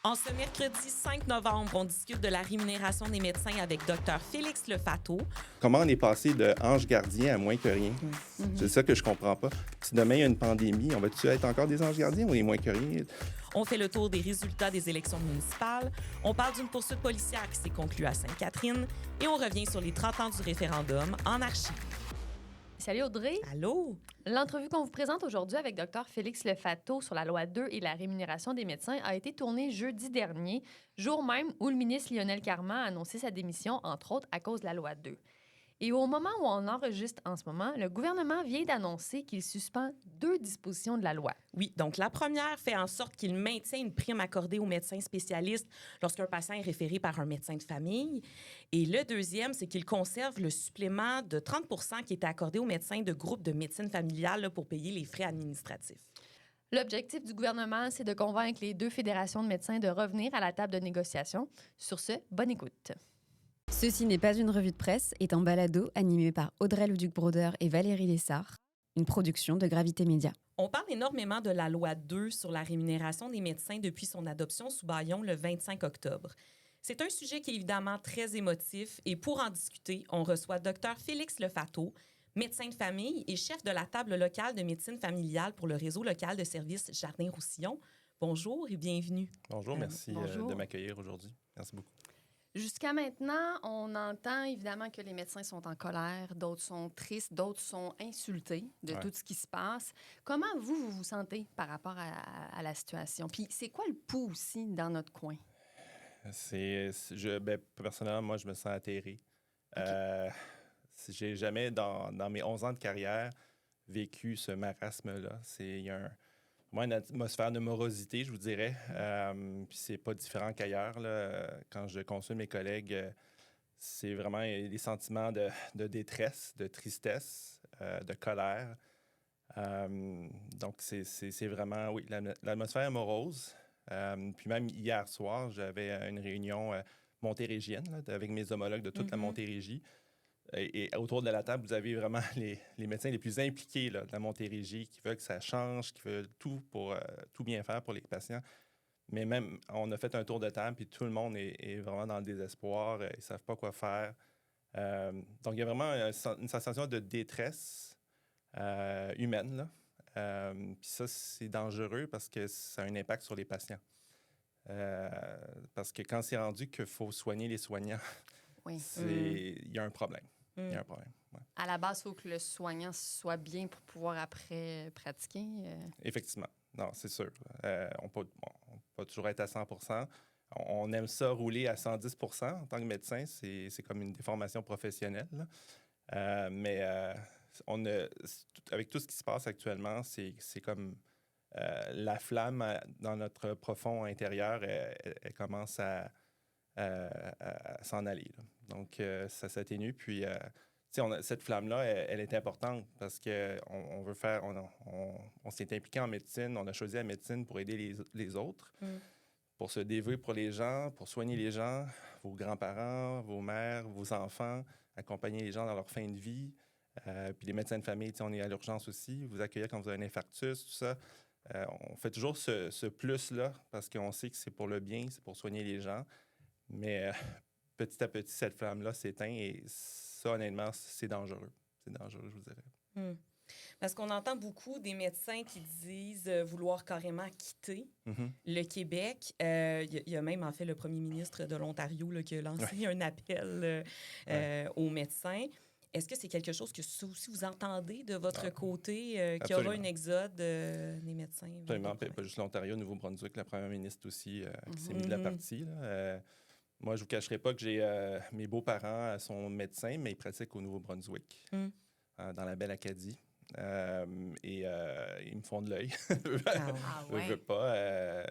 En ce mercredi 5 novembre, on discute de la rémunération des médecins avec Dr Félix Lefato. Comment on est passé de ange gardien à moins que rien? C'est ça que je comprends pas. Si demain il y a une pandémie, on va-tu être encore des anges gardiens ou des moins que rien? On fait le tour des résultats des élections municipales. On parle d'une poursuite policière qui s'est conclue à Sainte-Catherine. Et on revient sur les 30 ans du référendum en archives. Salut Audrey. Allô? L'entrevue qu'on vous présente aujourd'hui avec Dr Félix Lefato sur la loi 2 et la rémunération des médecins a été tournée jeudi dernier, jour même où le ministre Lionel Carman a annoncé sa démission, entre autres à cause de la loi 2. Et au moment où on enregistre en ce moment, le gouvernement vient d'annoncer qu'il suspend 2 dispositions de la loi. Oui, donc la première fait en sorte qu'il maintient une prime accordée aux médecins spécialistes lorsqu'un patient est référé par un médecin de famille. Et le deuxième, c'est qu'il conserve le supplément de 30 qui était accordé aux médecins de groupe de médecine familiale là, pour payer les frais administratifs. L'objectif du gouvernement, c'est de convaincre les 2 fédérations de médecins de revenir à la table de négociation. Sur ce, bonne écoute. Ceci n'est pas une revue de presse, est en balado animé par Audrey Leduc-Broder et Valérie Lessard, une production de Gravité Média. On parle énormément de la loi 2 sur la rémunération des médecins depuis son adoption sous Bayon le 25 octobre. C'est un sujet qui est évidemment très émotif et pour en discuter, on reçoit Dr Félix Lefato, médecin de famille et chef de la table locale de médecine familiale pour le réseau local de services Jardin-Roussillon. Bonjour et bienvenue. Bonjour, merci bonjour. de m'accueillir aujourd'hui. Merci beaucoup. Jusqu'à maintenant, on entend évidemment que les médecins sont en colère, d'autres sont tristes, d'autres sont insultés de tout ce qui se passe. Comment vous vous sentez par rapport à la situation? Puis c'est quoi le pouls aussi dans notre coin? Personnellement, moi, je me sens atterré. Okay. J'ai jamais, dans mes 11 ans de carrière, vécu ce marasme-là. Il y a vraiment une atmosphère de morosité, je vous dirais. Puis c'est pas différent qu'ailleurs. Là. Quand je consulte mes collègues, c'est vraiment des sentiments de détresse, de tristesse, de colère. Donc, c'est vraiment, oui, l'atmosphère est morose. Puis même hier soir, j'avais une réunion montérégienne là, avec mes homologues de toute la Montérégie. Et autour de la table, vous avez vraiment les médecins les plus impliqués là, de la Montérégie qui veulent que ça change, qui veulent tout pour tout bien faire pour les patients. Mais même, on a fait un tour de table, puis tout le monde est vraiment dans le désespoir. Ils ne savent pas quoi faire. Donc, il y a vraiment une sensation de détresse humaine. Là. Puis ça, c'est dangereux parce que ça a un impact sur les patients. Parce que quand c'est rendu qu'il faut soigner les soignants, Oui. il y a un problème. Il y a un problème. Ouais. À la base, il faut que le soignant soit bien pour pouvoir après pratiquer. Effectivement. Non, c'est sûr. On peut toujours être à 100 % On aime ça rouler à 110 % en tant que médecin. C'est comme une déformation professionnelle. Mais avec tout ce qui se passe actuellement, c'est comme la flamme dans notre profond intérieur, elle commence à s'en aller. Là. Donc, ça s'atténue. Puis, cette flamme-là, elle est importante parce qu'on veut faire... On s'est impliqué en médecine. On a choisi la médecine pour aider les autres, pour se dévouer pour les gens, pour soigner les gens, vos grands-parents, vos mères, vos enfants, accompagner les gens dans leur fin de vie. Puis les médecins de famille, on est à l'urgence aussi. Vous accueillir quand vous avez un infarctus, tout ça. On fait toujours ce plus-là parce qu'on sait que c'est pour le bien, c'est pour soigner les gens. Mais petit à petit, cette flamme-là s'éteint et ça, honnêtement, c'est dangereux. C'est dangereux, je vous dirais. Parce qu'on entend beaucoup des médecins qui disent vouloir carrément quitter le Québec. Il y a même, en fait, le premier ministre de l'Ontario là, qui a lancé un appel aux médecins. Est-ce que c'est quelque chose que aussi vous entendez de votre côté, qu'il y aura un exode des médecins? Absolument. Pas juste l'Ontario, Nouveau-Brunswick, la première ministre aussi qui s'est mis de la partie. Là. Moi, je ne vous cacherai pas que mes beaux-parents sont médecins, mais ils pratiquent au Nouveau-Brunswick, dans la belle Acadie. Et ils me font de l'œil. Je veux pas.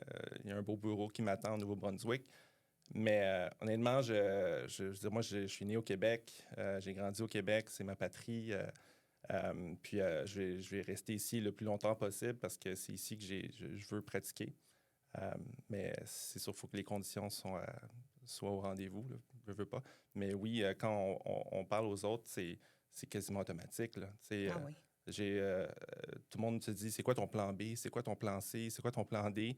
Il y a un beau bureau qui m'attend au Nouveau-Brunswick. Mais honnêtement, moi, je suis né au Québec. J'ai grandi au Québec. C'est ma patrie. Puis je vais rester ici le plus longtemps possible parce que c'est ici que je veux pratiquer. Mais c'est sûr qu'il faut que les conditions soient au rendez-vous. Là. Je veux pas. Mais oui, quand on parle aux autres, c'est quasiment automatique. Là. Oui. Tout le monde se dit, c'est quoi ton plan B? C'est quoi ton plan C? C'est quoi ton plan D?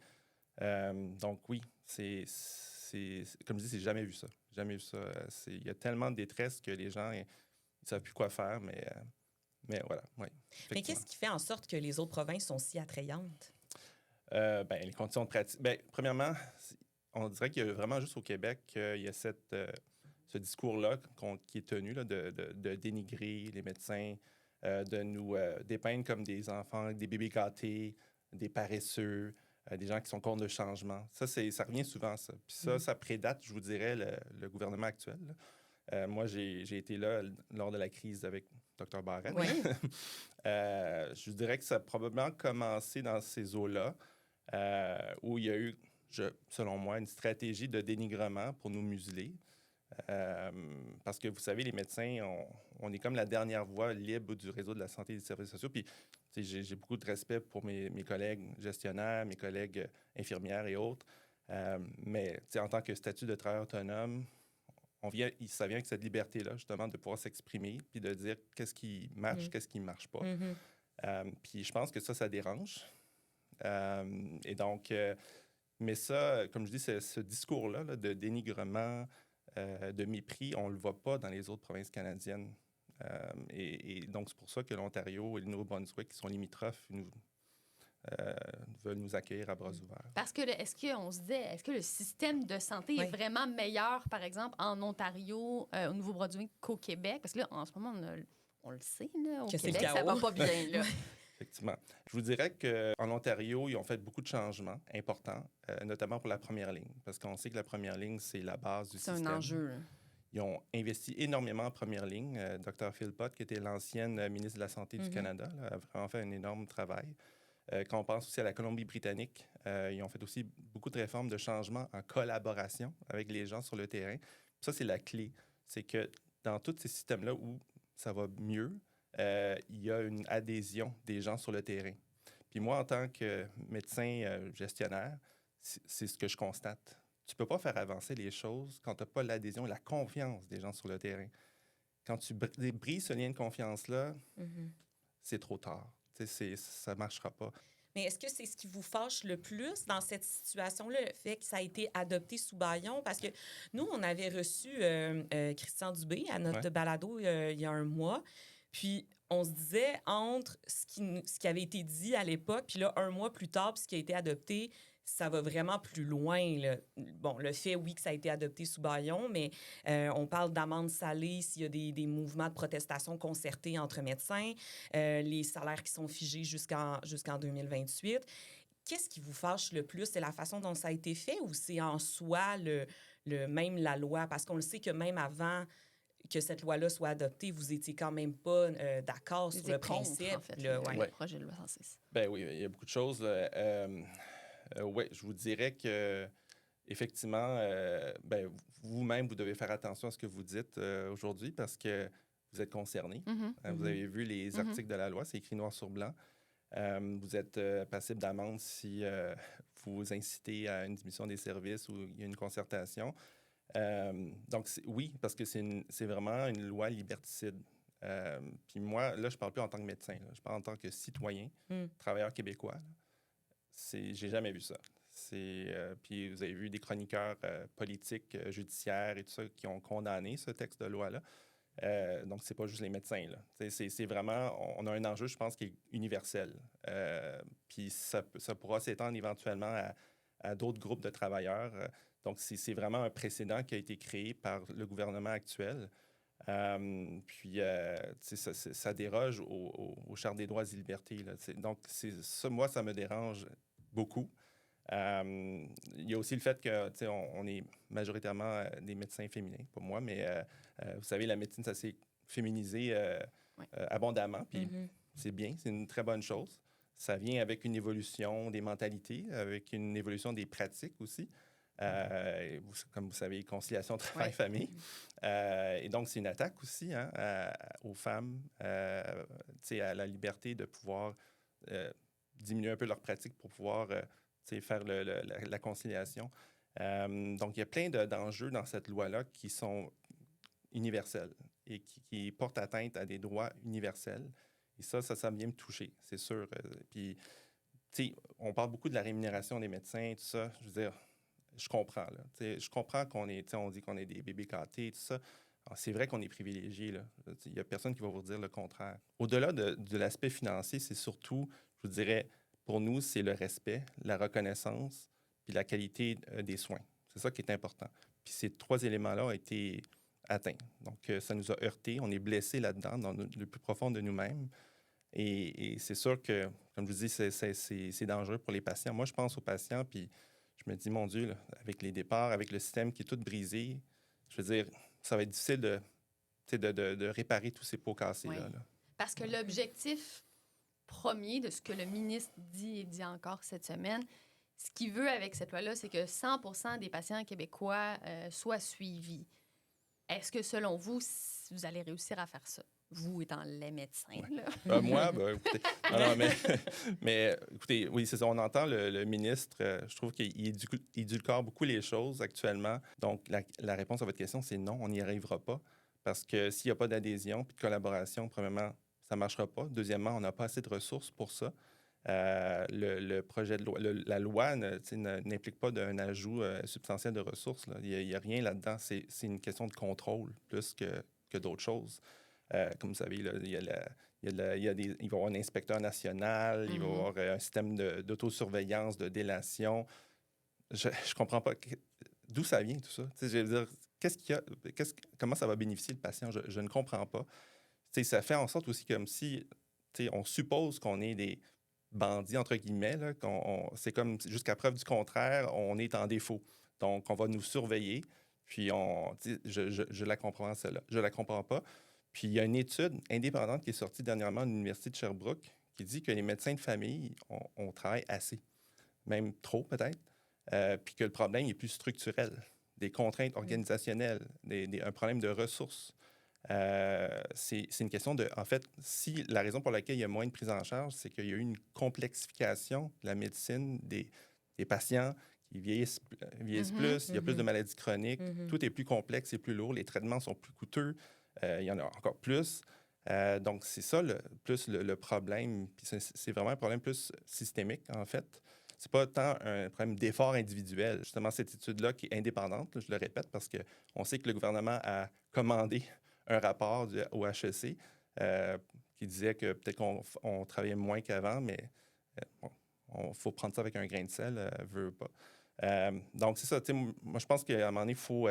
Donc oui, comme je dis, c'est jamais vu ça. Jamais vu ça. Il y a tellement de détresse que les gens ne savent plus quoi faire, mais voilà, oui. Mais qu'est-ce qui fait en sorte que les autres provinces sont si attrayantes? Les conditions de pratique. Premièrement, on dirait qu'il y a vraiment juste au Québec qu'il y a ce discours-là qui est tenu là, de dénigrer les médecins, de nous dépeindre comme des enfants, des bébés gâtés, des paresseux, des gens qui sont contre le changement. Ça revient souvent, ça. Puis ça prédate, je vous dirais, le gouvernement actuel, là. Moi, j'ai été là lors de la crise avec Dr. Barrette. Oui. Je vous dirais que ça a probablement commencé dans ces eaux-là, où il y a eu, selon moi, une stratégie de dénigrement pour nous museler. Parce que vous savez, les médecins, on est comme la dernière voie libre du réseau de la santé et des services sociaux. Puis, j'ai beaucoup de respect pour mes collègues gestionnaires, mes collègues infirmières et autres. Mais en tant que statut de travailleur autonome, ça vient avec cette liberté-là, justement, de pouvoir s'exprimer puis de dire qu'est-ce qui marche, qu'est-ce qui ne marche pas. Puis je pense que ça dérange. Et donc, mais ça, comme je dis, ce discours-là là, de dénigrement, de mépris, on ne le voit pas dans les autres provinces canadiennes. Et donc, c'est pour ça que l'Ontario et le Nouveau-Brunswick, qui sont limitrophes, veulent nous accueillir à bras ouverts. Parce que, est-ce que le système de santé est vraiment meilleur, par exemple, en Ontario, au Nouveau-Brunswick qu'au Québec? Parce que là, en ce moment, on le sait, là, au Québec, ça va pas bien, là. Effectivement. Je vous dirais qu'en Ontario, ils ont fait beaucoup de changements importants, notamment pour la première ligne, parce qu'on sait que la première ligne, c'est la base du système. C'est un enjeu. Là. Ils ont investi énormément en première ligne. Dr. Philpott, qui était l'ancienne ministre de la Santé du Canada, là, a vraiment fait un énorme travail. Quand on pense aussi à la Colombie-Britannique, ils ont fait aussi beaucoup de réformes de changement en collaboration avec les gens sur le terrain. Ça, c'est la clé. C'est que dans tous ces systèmes-là où ça va mieux, il y a une adhésion des gens sur le terrain. Puis moi, en tant que médecin gestionnaire, c'est ce que je constate. Tu ne peux pas faire avancer les choses quand tu n'as pas l'adhésion et la confiance des gens sur le terrain. Quand tu brises ce lien de confiance-là, c'est trop tard. Ça ne marchera pas. Mais est-ce que c'est ce qui vous fâche le plus dans cette situation-là, le fait que ça a été adopté sous bâillon? Parce que nous, on avait reçu Christian Dubé à notre balado il y a un mois. Puis on se disait, entre ce qui avait été dit à l'époque, puis là, un mois plus tard, puis ce qui a été adopté, ça va vraiment plus loin, là. Bon, le fait, oui, que ça a été adopté sous bâillon, mais on parle d'amendes salées s'il y a des mouvements de protestation concertés entre médecins, les salaires qui sont figés jusqu'en 2028. Qu'est-ce qui vous fâche le plus? C'est la façon dont ça a été fait ou c'est en soi même la loi? Parce qu'on le sait que même avant que cette loi-là soit adoptée, vous étiez quand même pas d'accord sur le principe. En fait, le projet de loi 106. Ben oui, il y a beaucoup de choses. Oui, je vous dirais que effectivement, vous-même, vous devez faire attention à ce que vous dites aujourd'hui parce que vous êtes concerné. Vous avez vu les articles de la loi, c'est écrit noir sur blanc. Vous êtes passible d'amende si vous incitez à une diminution des services ou il y a une concertation. Donc, oui, parce que c'est vraiment une loi liberticide. Puis moi, là, je ne parle plus en tant que médecin, là, je parle en tant que citoyen, travailleur québécois. J'ai jamais vu ça. Puis vous avez vu des chroniqueurs politiques, judiciaires et tout ça qui ont condamné ce texte de loi-là. Donc, c'est pas juste les médecins, là. C'est vraiment... On a un enjeu, je pense, qui est universel. Puis ça pourra s'étendre éventuellement à d'autres groupes de travailleurs. Donc, c'est vraiment un précédent qui a été créé par le gouvernement actuel. Puis, ça déroge au Charte des droits et libertés. Là, donc, ça, moi, ça me dérange beaucoup. Il y a aussi le fait que on est majoritairement des médecins féminins, pas moi, mais vous savez, la médecine, ça s'est féminisé abondamment. Puis, c'est bien, c'est une très bonne chose. Ça vient avec une évolution des mentalités, avec une évolution des pratiques aussi. Comme vous savez, conciliation travail-famille. Et donc, c'est une attaque aussi aux femmes, à la liberté de pouvoir diminuer un peu leurs pratiques pour pouvoir faire la conciliation. Donc, il y a plein d'enjeux dans cette loi-là qui sont universels et qui portent atteinte à des droits universels. Et ça vient me toucher, c'est sûr. Puis, on parle beaucoup de la rémunération des médecins, tout ça. Je veux dire, je comprends. Là. Je comprends qu'on est, on dit qu'on est des bébés gâtés, tout ça. Alors, c'est vrai qu'on est privilégiés. Il n'y a personne qui va vous dire le contraire. Au-delà de l'aspect financier, c'est surtout, je vous dirais, pour nous, c'est le respect, la reconnaissance puis la qualité des soins. C'est ça qui est important. Puis ces 3 éléments-là ont été atteints. Donc, ça nous a heurtés. On est blessés là-dedans, dans le plus profond de nous-mêmes. Et c'est sûr que, comme je vous dis, c'est dangereux pour les patients. Moi, je pense aux patients, puis je me dis, mon Dieu, là, avec les départs, avec le système qui est tout brisé, je veux dire, ça va être difficile de réparer tous ces pots cassés-là. Oui. Là. Parce que l'objectif premier de ce que le ministre dit et dit encore cette semaine, ce qu'il veut avec cette loi-là, c'est que 100% des patients québécois soient suivis. Est-ce que, selon vous, vous allez réussir à faire ça? Vous étant les médecins, là. Moi, écoutez, non, mais écoutez, oui, c'est ça. On entend le ministre. Je trouve qu'il édulcore beaucoup les choses actuellement. Donc, la réponse à votre question, c'est non, on n'y arrivera pas. Parce que s'il n'y a pas d'adhésion puis de collaboration, premièrement, ça ne marchera pas. Deuxièmement, on n'a pas assez de ressources pour ça. Le projet de loi, la loi n'implique pas d'un ajout substantiel de ressources. Là. Il n'y a rien là-dedans. C'est une question de contrôle plus que d'autres choses. Comme vous savez, là, il va y avoir un inspecteur national, il va y avoir un système d'autosurveillance, de délation. Je ne comprends pas d'où ça vient, tout ça. Je veux dire, comment ça va bénéficier le patient? Je ne comprends pas. Ça fait en sorte aussi comme si on suppose qu'on est des bandits, entre guillemets. Là, c'est comme jusqu'à preuve du contraire, on est en défaut. Donc, on va nous surveiller. Puis, je la comprends, celle-là. Je la comprends pas. Puis, il y a une étude indépendante qui est sortie dernièrement à l'Université de Sherbrooke qui dit que les médecins de famille, on travaille assez, même trop peut-être, puis que le problème est plus structurel, des contraintes organisationnelles, un problème de ressources. C'est une question de... En fait, si la raison pour laquelle il y a moins de prise en charge, c'est qu'il y a eu une complexification de la médecine des patients qui vieillissent plus, il y a plus de maladies chroniques, tout est plus complexe et plus lourd, les traitements sont plus coûteux. Il y en a encore plus. Donc, c'est ça le problème. Puis c'est vraiment un problème plus systémique, en fait. C'est pas tant un problème d'effort individuel. Justement, cette étude-là qui est indépendante, là, je le répète, parce qu'on sait que le gouvernement a commandé un rapport au HEC qui disait que peut-être qu'on travaillait moins qu'avant, mais il faut prendre ça avec un grain de sel, veut pas. Donc, c'est ça. Moi, je pense qu'à un moment donné, il faut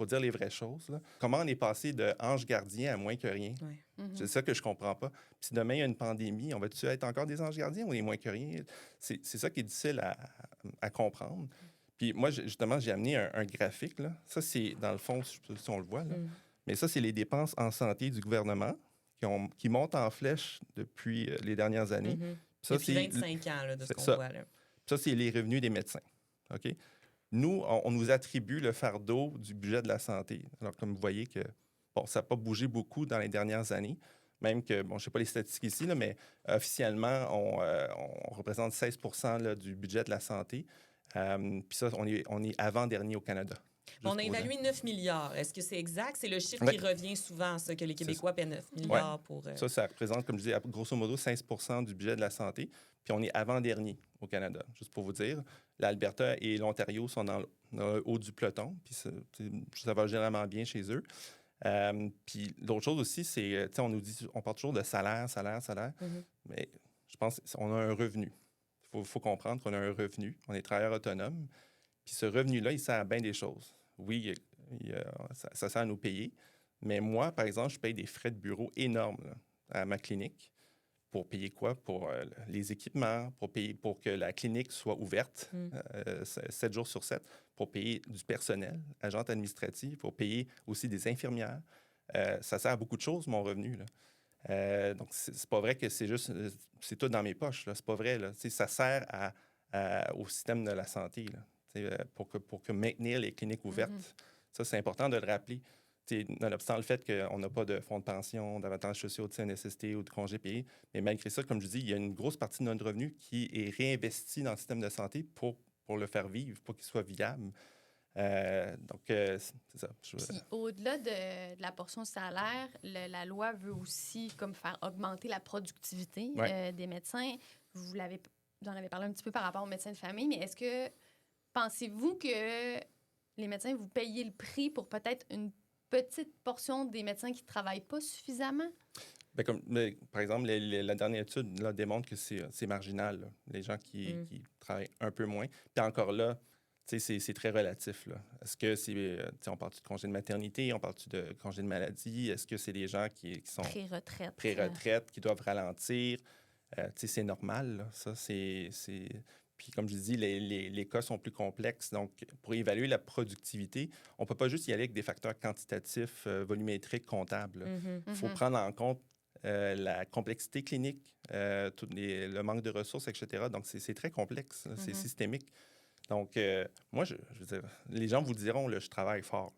dire les vraies choses. Là. Comment on est passé de ange gardien à moins que rien? Ouais. C'est ça que je comprends pas. Puis si demain, il y a une pandémie, on va-tu être encore des anges gardiens ou on est moins que rien? C'est ça qui est difficile à comprendre. Puis moi, justement, j'ai amené un graphique. Là. Ça, c'est, dans le fond, je sais pas si on le voit, là. Mais ça, c'est les dépenses en santé du gouvernement qui montent en flèche depuis les dernières années. Ça, depuis 25 ans, là, de ce qu'on voit. Là. Ça, c'est les revenus des médecins. OK? Nous, on nous attribue le fardeau du budget de la santé. Alors, comme vous voyez que ça n'a pas bougé beaucoup dans les dernières années, même que, je ne sais pas les statistiques ici, là, mais officiellement, on représente 16 là, du budget de la santé. Puis ça, on est avant-dernier au Canada. On a évalué 9 milliards. Est-ce que c'est exact? C'est le chiffre qui revient souvent, ça, que les Québécois paient 9 milliards pour... Ça représente, comme je disais, grosso modo 16 du budget de la santé. Puis on est avant-dernier au Canada, juste pour vous dire. L'Alberta et l'Ontario sont dans le haut du peloton. Puis ça va généralement bien chez eux. Puis l'autre chose aussi, c'est, on parle toujours de salaire. Mais je pense qu'on a un revenu. Il faut comprendre qu'on a un revenu. On est travailleur autonome. Puis ce revenu-là, il sert à bien des choses. Oui, ça sert à nous payer. Mais moi, par exemple, je paye des frais de bureau énormes là, à ma clinique. Pour payer quoi? Pour les équipements, pour que la clinique soit ouverte 7 jours sur 7, pour payer du personnel, agente administrative, pour payer aussi des infirmières. Ça sert à beaucoup de choses, mon revenu. Là. Donc, c'est pas vrai que c'est tout dans mes poches. Là. C'est pas vrai. Là. Ça sert au système de la santé là, pour que maintenir les cliniques ouvertes. Ça, c'est important de le rappeler. Nonobstant le fait qu'on n'a pas de fonds de pension, d'avantages sociaux de CNSST ou de congés payés, mais malgré ça, comme je dis, il y a une grosse partie de notre revenu qui est réinvestie dans le système de santé pour le faire vivre, pour qu'il soit viable. Donc, c'est ça. Puis, au-delà de la portion salaire, la loi veut aussi comme faire augmenter la productivité des médecins. Vous l'avez vous en avez parlé un petit peu par rapport aux médecins de famille, mais est-ce que pensez-vous que les médecins, vous payez le prix pour peut-être une petite portion des médecins qui ne travaillent pas suffisamment? Par exemple, la dernière étude là, démontre que c'est marginal, là, les gens qui travaillent un peu moins. Puis encore là, c'est très relatif. Là. Est-ce que on parle de congé de maternité, on parle de congé de maladie? Est-ce que c'est des gens qui sont pré-retraite, qui doivent ralentir? C'est normal, là, ça. Puis comme je dis, les cas sont plus complexes. Donc, pour évaluer la productivité, on ne peut pas juste y aller avec des facteurs quantitatifs, volumétriques, comptables. Il faut prendre en compte la complexité clinique, le manque de ressources, etc. Donc, c'est très complexe, c'est systémique. Donc, moi, je veux dire, les gens vous diront, là, je travaille fort.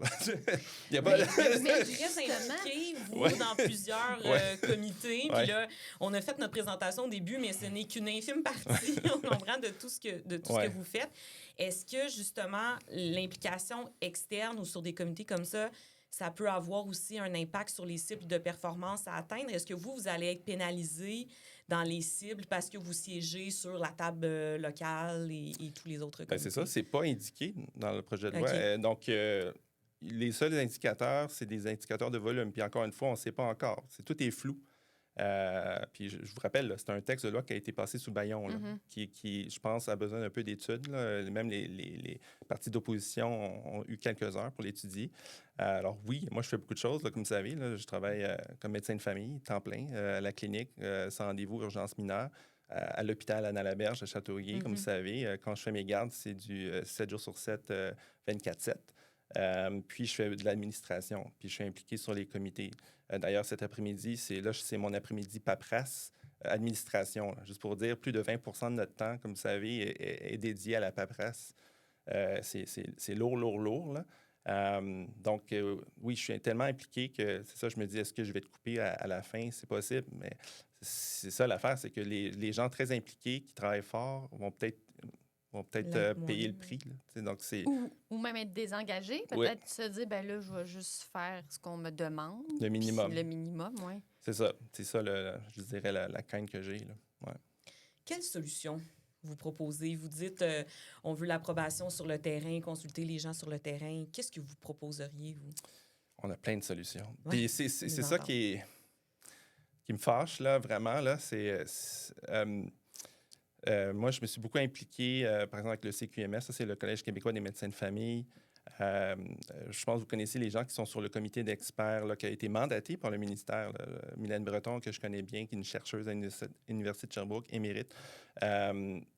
Il y a pas... Vous êtes très impliqués, vous, dans plusieurs comités. Puis là, on a fait notre présentation au début, mais ce n'est qu'une infime partie, on comprend, de tout ce que vous faites. Est-ce que, justement, l'implication externe ou sur des comités comme ça peut avoir aussi un impact sur les cibles de performance à atteindre? Est-ce que vous allez être pénalisé dans les cibles parce que vous siégez sur la table locale et tous les autres comités? C'est ça, c'est pas indiqué dans le projet de loi. Okay. Donc, les seuls indicateurs, c'est des indicateurs de volume. Puis encore une fois, on ne sait pas encore. Tout est flou. Puis je vous rappelle, c'est un texte de loi qui a été passé sous bâillon, là, qui, je pense, a besoin d'un peu d'études. Même les partis d'opposition ont eu quelques heures pour l'étudier. Alors oui, moi, je fais beaucoup de choses, là, comme vous savez. Là, je travaille comme médecin de famille, temps plein, à la clinique, sans rendez-vous, urgence mineure, à l'hôpital Anna-Laberge, à Châteauguay, comme vous savez. Quand je fais mes gardes, c'est du 7 jours sur 7, 24/7. Puis je fais de l'administration, puis je suis impliqué sur les comités. D'ailleurs, cet après-midi, c'est mon après-midi paperasse, administration. Là. Juste pour dire, plus de 20 de notre temps, comme vous savez, est dédié à la paperasse. C'est lourd, là. Donc, oui, je suis tellement impliqué que c'est ça, je me dis, est-ce que je vais te couper à la fin? C'est possible, mais c'est ça l'affaire, c'est que les gens très impliqués qui travaillent fort vont peut-être payer le prix. Là. Donc, ou même être désengagé, peut-être se dire, ben là, je vais juste faire ce qu'on me demande. Le minimum. Le minimum, oui. C'est ça, je dirais, la crainte que j'ai. Là. Ouais. Quelle solution vous proposez? Vous dites, on veut l'approbation sur le terrain, consulter les gens sur le terrain. Qu'est-ce que vous proposeriez, vous? On a plein de solutions. Ouais, Puis c'est ça qui me fâche, là, vraiment. Là, moi, je me suis beaucoup impliqué, par exemple, avec le CQMS, ça, c'est le Collège québécois des médecins de famille. Je pense que vous connaissez les gens qui sont sur le comité d'experts là, qui a été mandaté par le ministère. Là, Mylène Breton, que je connais bien, qui est une chercheuse à l'Université de Sherbrooke, émérite.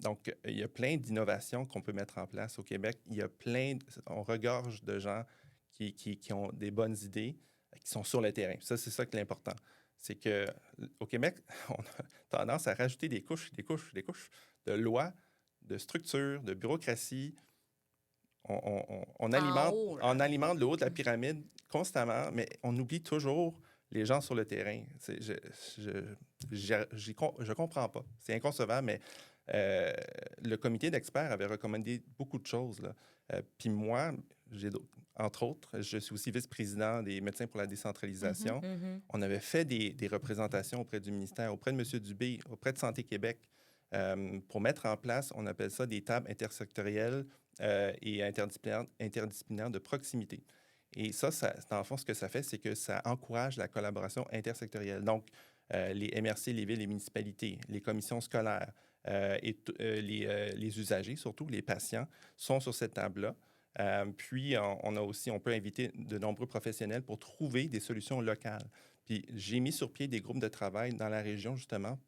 Donc, il y a plein d'innovations qu'on peut mettre en place au Québec. On regorge de gens qui ont des bonnes idées, qui sont sur le terrain. Ça, c'est ça qui est important. C'est qu'au Québec, on a tendance à rajouter des couches de lois, de structures, de bureaucratie. On alimente le haut de la pyramide constamment, mais on oublie toujours les gens sur le terrain. Je comprends pas. C'est inconcevable, mais le comité d'experts avait recommandé beaucoup de choses. Puis moi, entre autres, je suis aussi vice-président des Médecins pour la décentralisation. On avait fait des représentations auprès du ministère, auprès de M. Dubé, auprès de Santé Québec, pour mettre en place, on appelle ça des tables intersectorielles et interdisciplinaires de proximité. Et ça, dans le fond, ce que ça fait, c'est que ça encourage la collaboration intersectorielle. Donc, les MRC, les villes, les municipalités, les commissions scolaires et les usagers, surtout les patients, sont sur cette table-là. Puis, on peut inviter de nombreux professionnels pour trouver des solutions locales. Puis, j'ai mis sur pied des groupes de travail dans la région, justement,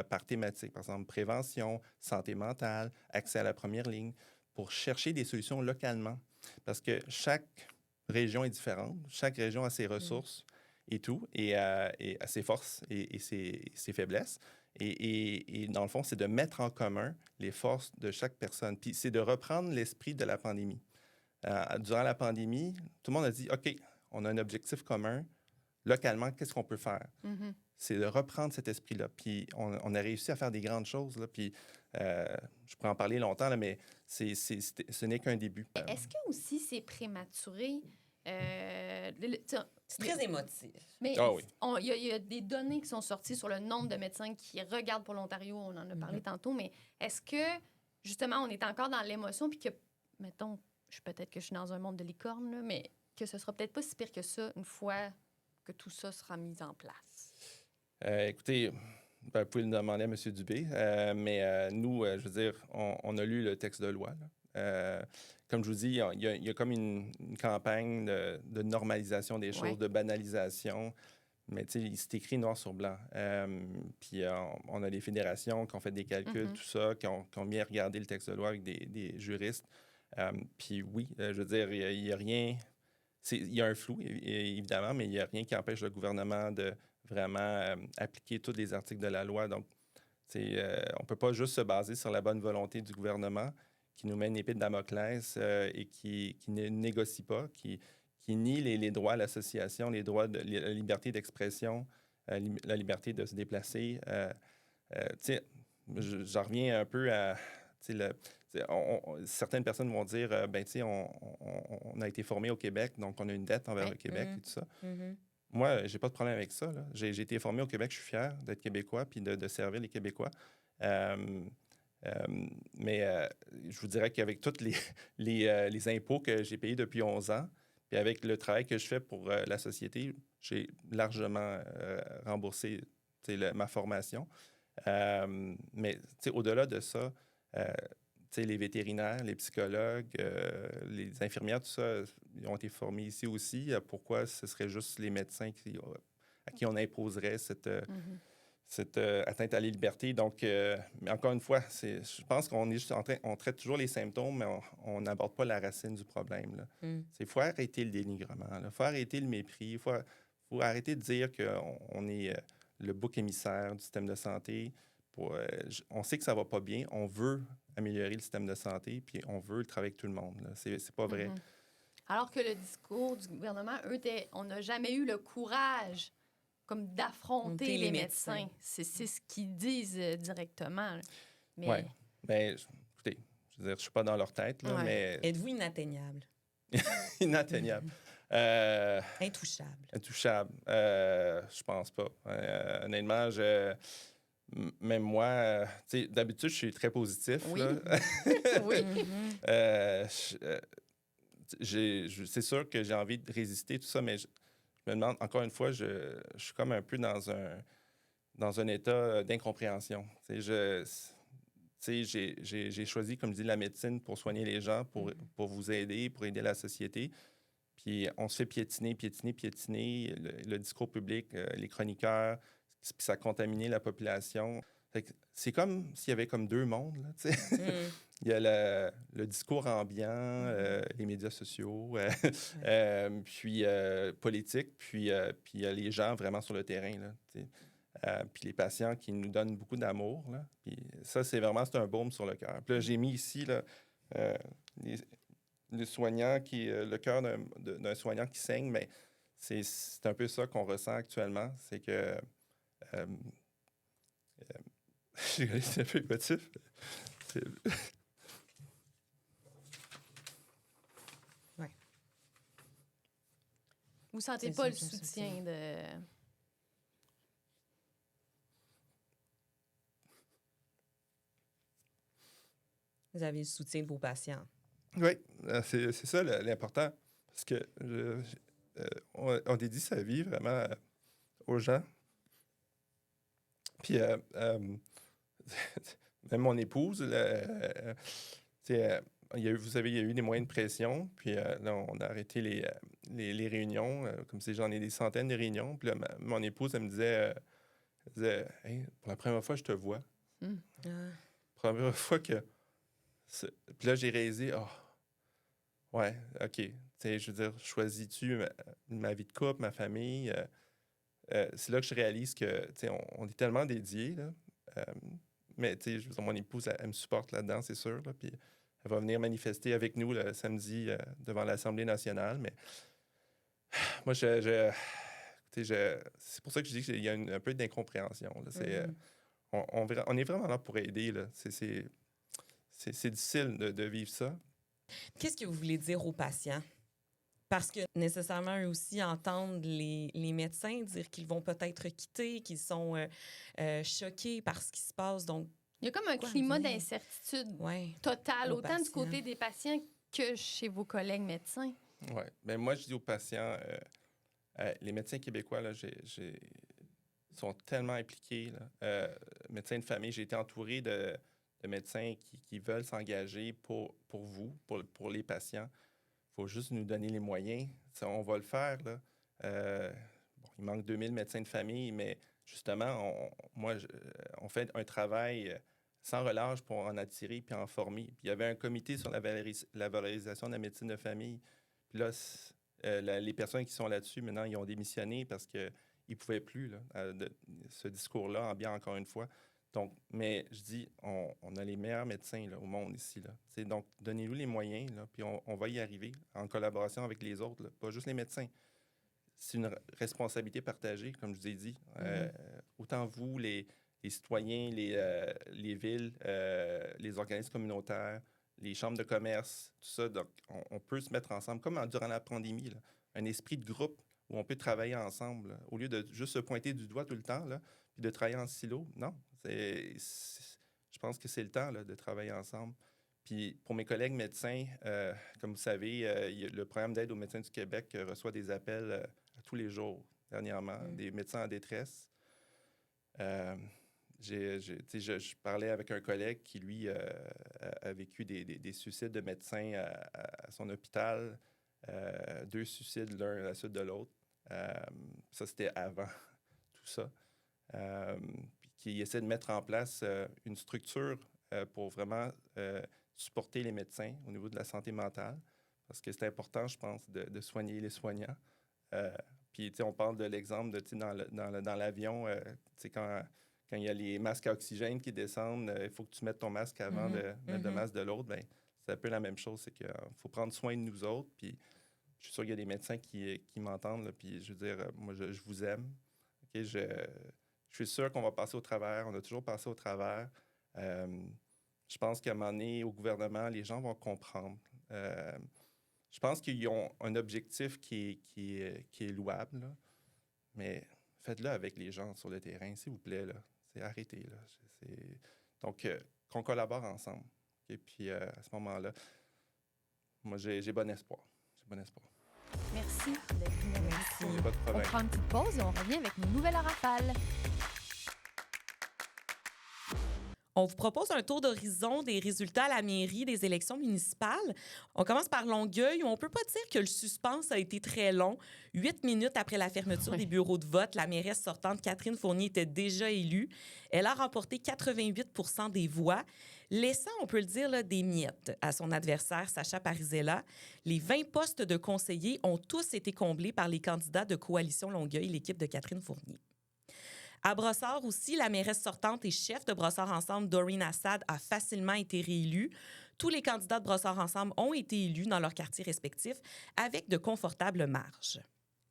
par thématique. Par exemple, prévention, santé mentale, accès à la première ligne, pour chercher des solutions localement. Parce que chaque région est différente, chaque région a ses ressources et tout, et a ses forces et ses faiblesses. Et dans le fond, c'est de mettre en commun les forces de chaque personne. Puis c'est de reprendre l'esprit de la pandémie. Durant la pandémie, tout le monde a dit, OK, on a un objectif commun. Localement, qu'est-ce qu'on peut faire? C'est de reprendre cet esprit-là. Puis on a réussi à faire des grandes choses. Là. Puis je pourrais en parler longtemps, là, mais ce n'est qu'un début. Est-ce que aussi c'est prématuré C'est très émotif. Mais Ah oui. il y a des données qui sont sorties sur le nombre de médecins qui regardent pour l'Ontario. On en a parlé tantôt, mais est-ce que, justement, on est encore dans l'émotion puis que, mettons, peut-être que je suis dans un monde de licorne, là, mais que ce sera peut-être pas si pire que ça une fois que tout ça sera mis en place? Écoutez, vous pouvez le demander à M. Dubé, mais nous, je veux dire, on a lu le texte de loi, là. Comme je vous dis, il y a comme une campagne de normalisation des choses, Ouais. de banalisation, mais tu sais, c'est écrit noir sur blanc. Puis on a des fédérations qui ont fait des calculs, tout ça, qui ont bien regardé le texte de loi avec des juristes. Puis oui, je veux dire, il y a rien... Il y a un flou, évidemment, mais il n'y a rien qui empêche le gouvernement de vraiment appliquer tous les articles de la loi. Donc, on ne peut pas juste se baser sur la bonne volonté du gouvernement qui nous met une épée de Damoclès et qui ne négocie pas, qui nie les droits à l'association, les droits de la liberté d'expression, la liberté de se déplacer. J'en reviens un peu à... certaines personnes vont dire, on a été formé au Québec, donc on a une dette envers le Québec et tout ça. Moi, j'ai pas de problème avec ça, là. J'ai été formé au Québec, je suis fier d'être Québécois puis de servir les Québécois. Mais je vous dirais qu'avec tous les impôts que j'ai payés depuis 11 ans, puis avec le travail que je fais pour la société, j'ai largement remboursé ma formation. Mais au-delà de ça, les vétérinaires, les psychologues, les infirmières, tout ça, ils ont été formés ici aussi. Pourquoi ce serait juste les médecins à qui on imposerait cette atteinte à la liberté? Donc, mais encore une fois, je pense qu'on est juste on traite toujours les symptômes, mais on n'aborde pas la racine du problème. Il faut arrêter le dénigrement, il faut arrêter le mépris, il faut arrêter de dire qu'on est le bouc émissaire du système de santé. On sait que ça va pas bien, on veut améliorer le système de santé, puis on veut travailler avec tout le monde. C'est pas vrai. Alors que le discours du gouvernement, on n'a jamais eu le courage comme d'affronter les médecins. C'est ce qu'ils disent directement. Mais... Oui. Mais écoutez, je veux dire, je suis pas dans leur tête, là, mais... Êtes-vous inatteignable? Inatteignable. Intouchable. Intouchable. Je pense pas. Honnêtement, même moi, d'habitude, je suis très positif. Oui. Là. Oui. C'est sûr que j'ai envie de résister, tout ça, mais je me demande, encore une fois, je suis comme un peu dans un état d'incompréhension. J'ai choisi, comme je dis, la médecine pour soigner les gens, pour vous aider, pour aider la société. Puis on se fait piétiner, le discours public, les chroniqueurs, puis ça a contaminé la population. C'est comme s'il y avait comme deux mondes. Là, Il y a le discours ambiant, les médias sociaux, puis politique, puis il y a les gens vraiment sur le terrain. Là, puis les patients qui nous donnent beaucoup d'amour. Là, puis ça, c'est un baume sur le cœur. Puis là, j'ai mis ici là, le soignant le cœur d'un soignant qui saigne, mais c'est un peu ça qu'on ressent actuellement. C'est que c'est un peu émotif. Ouais. Vous sentez pas le soutien de... Vous avez le soutien de vos patients. Oui, c'est ça l'important. Parce que on dédie sa vie vraiment aux gens. Puis même mon épouse, vous savez, il y a eu des moyens de pression. Puis là, on a arrêté les réunions. Comme si j'en ai des centaines de réunions. Puis là, mon épouse, elle me disait, hey, pour la première fois, je te vois. Première fois que... Puis là, j'ai réalisé, ouais, OK. Je veux dire, choisis-tu ma vie de couple, ma famille? C'est là que je réalise que, on est tellement dédiés, là. Mais, je veux dire, mon épouse, elle me supporte là-dedans, c'est sûr, là. Puis elle va venir manifester avec nous le samedi devant l'Assemblée nationale. Mais moi, c'est pour ça que je dis qu'il y a un peu d'incompréhension, là. On est vraiment là pour aider, là. C'est difficile de vivre ça. Qu'est-ce que vous voulez dire aux patients? Parce que nécessairement, eux aussi entendent les médecins dire qu'ils vont peut-être quitter, qu'ils sont choqués par ce qui se passe. Donc, Il y a comme un Quoi climat dire? d'incertitude ouais. totale, Aux autant du patients. côté des patients que chez vos collègues médecins. Oui. Ben, moi, je dis aux patients, les médecins québécois, là, sont tellement impliqués. Là. Médecins de famille, j'ai été entouré de médecins qui veulent s'engager pour vous, pour les patients. Il faut juste nous donner les moyens. Ça, on va le faire. Là. Il manque 2000 médecins de famille, mais justement, on fait un travail sans relâche pour en attirer puis en former. Puis il y avait un comité sur la valorisation de la médecine de famille. Puis là, les personnes qui sont là-dessus, maintenant, ils ont démissionné parce qu'ils ne pouvaient plus, là, ce discours-là, ambiant encore une fois. Donc, mais je dis, on a les meilleurs médecins là, au monde ici. Là. Donc, donnez-nous les moyens, là, puis on va y arriver en collaboration avec les autres, là, pas juste les médecins. C'est une responsabilité partagée, comme je vous ai dit. Autant vous, les citoyens, les villes, les organismes communautaires, les chambres de commerce, tout ça. Donc, on peut se mettre ensemble, comme durant la pandémie, là, un esprit de groupe où on peut travailler ensemble, là, au lieu de juste se pointer du doigt tout le temps, là, puis de travailler en silo. Non, je pense que c'est le temps là, de travailler ensemble. Puis pour mes collègues médecins, comme vous savez, le programme d'aide aux médecins du Québec reçoit des appels tous les jours, dernièrement, des médecins en détresse. Je parlais avec un collègue qui, lui, a vécu des suicides de médecins à son hôpital, 2 suicides l'un à la suite de l'autre. Ça, c'était avant tout ça. Puis qui essaie de mettre en place une structure pour vraiment supporter les médecins au niveau de la santé mentale, parce que c'est important, je pense, de soigner les soignants. Puis, on parle de l'exemple de, dans l'avion, quand il y a les masques à oxygène qui descendent, il faut que tu mettes ton masque avant de mettre le masque de l'autre. Bien, c'est un peu la même chose, c'est qu'il faut prendre soin de nous autres. Puis, je suis sûr qu'il y a des médecins qui m'entendent, là, puis je veux dire, moi, je vous aime. Okay, je suis sûr qu'on va passer au travers. On a toujours passé au travers. Je pense qu'à un moment donné, au gouvernement, les gens vont comprendre. Je pense qu'ils ont un objectif qui est louable, là, mais faites-le avec les gens sur le terrain, s'il vous plaît. Là. Arrêtez. Là. Donc, qu'on collabore ensemble. Et puis, à ce moment-là, moi, j'ai bon espoir. Merci d'être venu avec nous. Il n'y a pas de On problème. prend une petite pause et on revient avec nos nouvelles à rafale. On vous propose un tour d'horizon des résultats à la mairie des élections municipales. On commence par Longueuil, où on ne peut pas dire que le suspense a été très long. 8 minutes après la fermeture des bureaux de vote, la mairesse sortante Catherine Fournier était déjà élue. Elle a remporté 88 % des voix, laissant, on peut le dire, là, des miettes à son adversaire, Sacha Parisella. Les 20 postes de conseillers ont tous été comblés par les candidats de Coalition Longueuil, l'équipe de Catherine Fournier. À Brossard aussi, la mairesse sortante et chef de Brossard Ensemble, Doreen Assad, a facilement été réélue. Tous les candidats de Brossard Ensemble ont été élus dans leurs quartiers respectifs avec de confortables marges.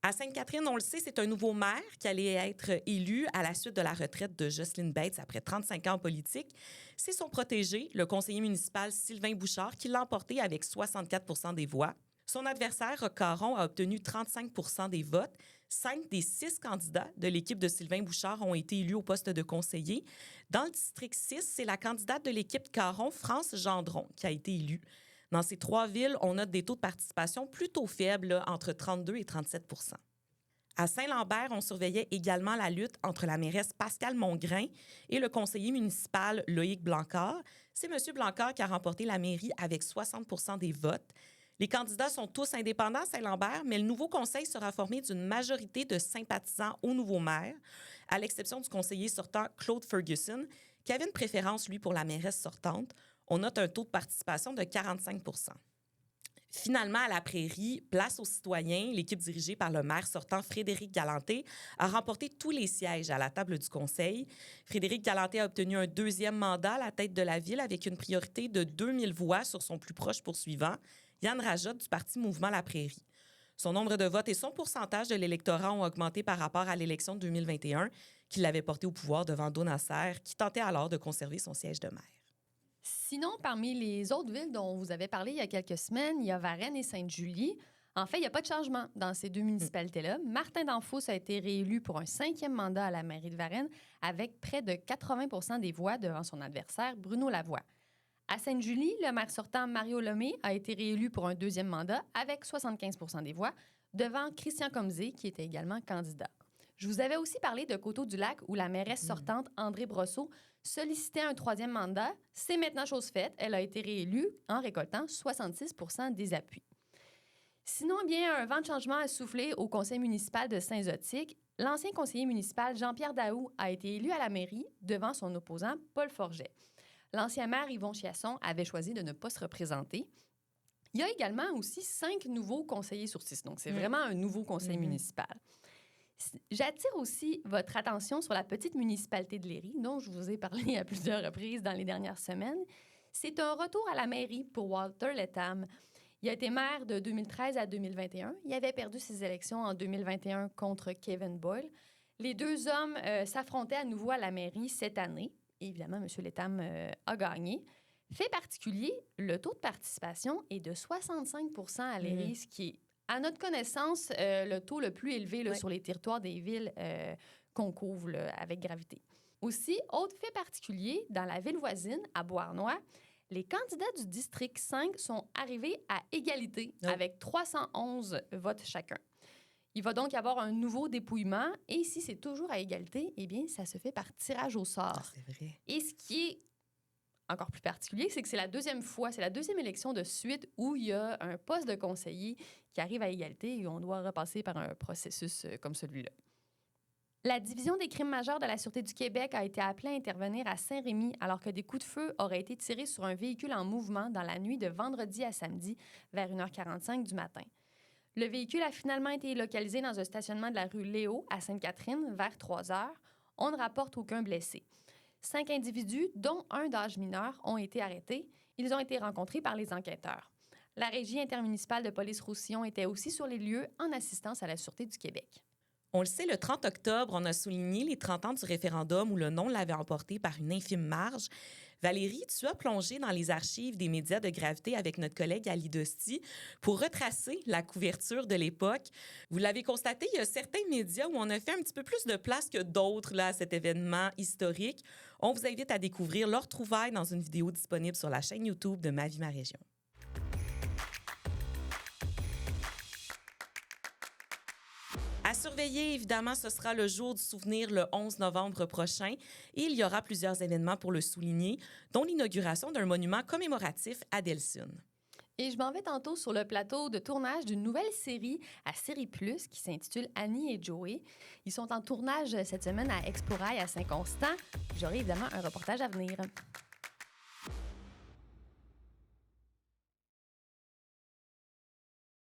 À Sainte-Catherine, on le sait, c'est un nouveau maire qui allait être élu à la suite de la retraite de Jocelyne Bates après 35 ans en politique. C'est son protégé, le conseiller municipal Sylvain Bouchard, qui l'a emporté avec 64 % des voix. Son adversaire, Roch Caron, a obtenu 35 % des votes. 5 des 6 candidats de l'équipe de Sylvain Bouchard ont été élus au poste de conseiller. Dans le district 6, c'est la candidate de l'équipe Caron, France Gendron, qui a été élue. Dans ces 3 villes, on note des taux de participation plutôt faibles, là, entre 32 et 37 %. À Saint-Lambert, on surveillait également la lutte entre la mairesse Pascale Mongrain et le conseiller municipal Loïc Blancard. C'est M. Blancard qui a remporté la mairie avec 60 % des votes. Les candidats sont tous indépendants à Saint-Lambert, mais le nouveau conseil sera formé d'une majorité de sympathisants au nouveau maire, à l'exception du conseiller sortant Claude Ferguson, qui avait une préférence, lui, pour la mairesse sortante. On note un taux de participation de 45 %. Finalement, à la Prairie, place aux citoyens, l'équipe dirigée par le maire sortant Frédéric Galanté a remporté tous les sièges à la table du conseil. Frédéric Galanté a obtenu un 2e mandat à la tête de la ville avec une priorité de 2000 voix sur son plus proche poursuivant, Yann Rajotte du parti Mouvement La Prairie. Son nombre de votes et son pourcentage de l'électorat ont augmenté par rapport à l'élection de 2021, qui l'avait porté au pouvoir devant Donasser, qui tentait alors de conserver son siège de maire. Sinon, parmi les autres villes dont vous avez parlé il y a quelques semaines, il y a Varennes et Sainte-Julie. En fait, il n'y a pas de changement dans ces deux municipalités-là. Martin Danfous a été réélu pour un 5e mandat à la mairie de Varennes avec près de 80 % des voix devant son adversaire, Bruno Lavoie. À Sainte-Julie, le maire sortant Mario Lemay a été réélu pour un 2e mandat avec 75 % des voix devant Christian Comzé, qui était également candidat. Je vous avais aussi parlé de Coteau-du-Lac où la mairesse sortante, André Brosseau, sollicitait un 3e mandat. C'est maintenant chose faite. Elle a été réélue en récoltant 66 % des appuis. Sinon, bien, un vent de changement a soufflé au conseil municipal de Saint-Zotique. L'ancien conseiller municipal Jean-Pierre Daou a été élu à la mairie devant son opposant Paul Forget. L'ancien maire Yvon Chiasson avait choisi de ne pas se représenter. Il y a également aussi 5 nouveaux conseillers sur 6. Donc, c'est vraiment un nouveau conseil municipal. J'attire aussi votre attention sur la petite municipalité de Léry, dont je vous ai parlé à plusieurs reprises dans les dernières semaines. C'est un retour à la mairie pour Walter Letham. Il a été maire de 2013 à 2021. Il avait perdu ses élections en 2021 contre Kevin Boyle. Les deux hommes s'affrontaient à nouveau à la mairie cette année. Évidemment, M. Letham a gagné. Fait particulier, le taux de participation est de 65 % à Léry, ce qui est, à notre connaissance, le taux le plus élevé sur les territoires des villes qu'on couvre avec gravité. Aussi, autre fait particulier, dans la ville voisine, à Beauharnois, les candidats du district 5 sont arrivés à égalité avec 311 votes chacun. Il va donc y avoir un nouveau dépouillement et si c'est toujours à égalité, eh bien, ça se fait par tirage au sort. C'est vrai. Et ce qui est encore plus particulier, c'est que c'est la deuxième élection de suite où il y a un poste de conseiller qui arrive à égalité et on doit repasser par un processus comme celui-là. La division des crimes majeurs de la Sûreté du Québec a été appelée à intervenir à Saint-Rémy alors que des coups de feu auraient été tirés sur un véhicule en mouvement dans la nuit de vendredi à samedi vers 1h45 du matin. Le véhicule a finalement été localisé dans un stationnement de la rue Léo à Sainte-Catherine vers 3h. On ne rapporte aucun blessé. 5 individus, dont un d'âge mineur, ont été arrêtés. Ils ont été rencontrés par les enquêteurs. La Régie intermunicipale de police Roussillon était aussi sur les lieux en assistance à la Sûreté du Québec. On le sait, le 30 octobre, on a souligné les 30 ans du référendum où le non l'avait emporté par une infime marge. Valérie, tu as plongé dans les archives des médias de gravité avec notre collègue Ali Dosti pour retracer la couverture de l'époque. Vous l'avez constaté, il y a certains médias où on a fait un petit peu plus de place que d'autres là, à cet événement historique. On vous invite à découvrir leurs trouvailles dans une vidéo disponible sur la chaîne YouTube de Ma vie, ma région. À surveiller, évidemment, ce sera le jour du souvenir le 11 novembre prochain et il y aura plusieurs événements pour le souligner, dont l'inauguration d'un monument commémoratif à Delsun. Et je m'en vais tantôt sur le plateau de tournage d'une nouvelle série à Série Plus qui s'intitule Annie et Joey. Ils sont en tournage cette semaine à Explorail à Saint-Constant. J'aurai évidemment un reportage à venir.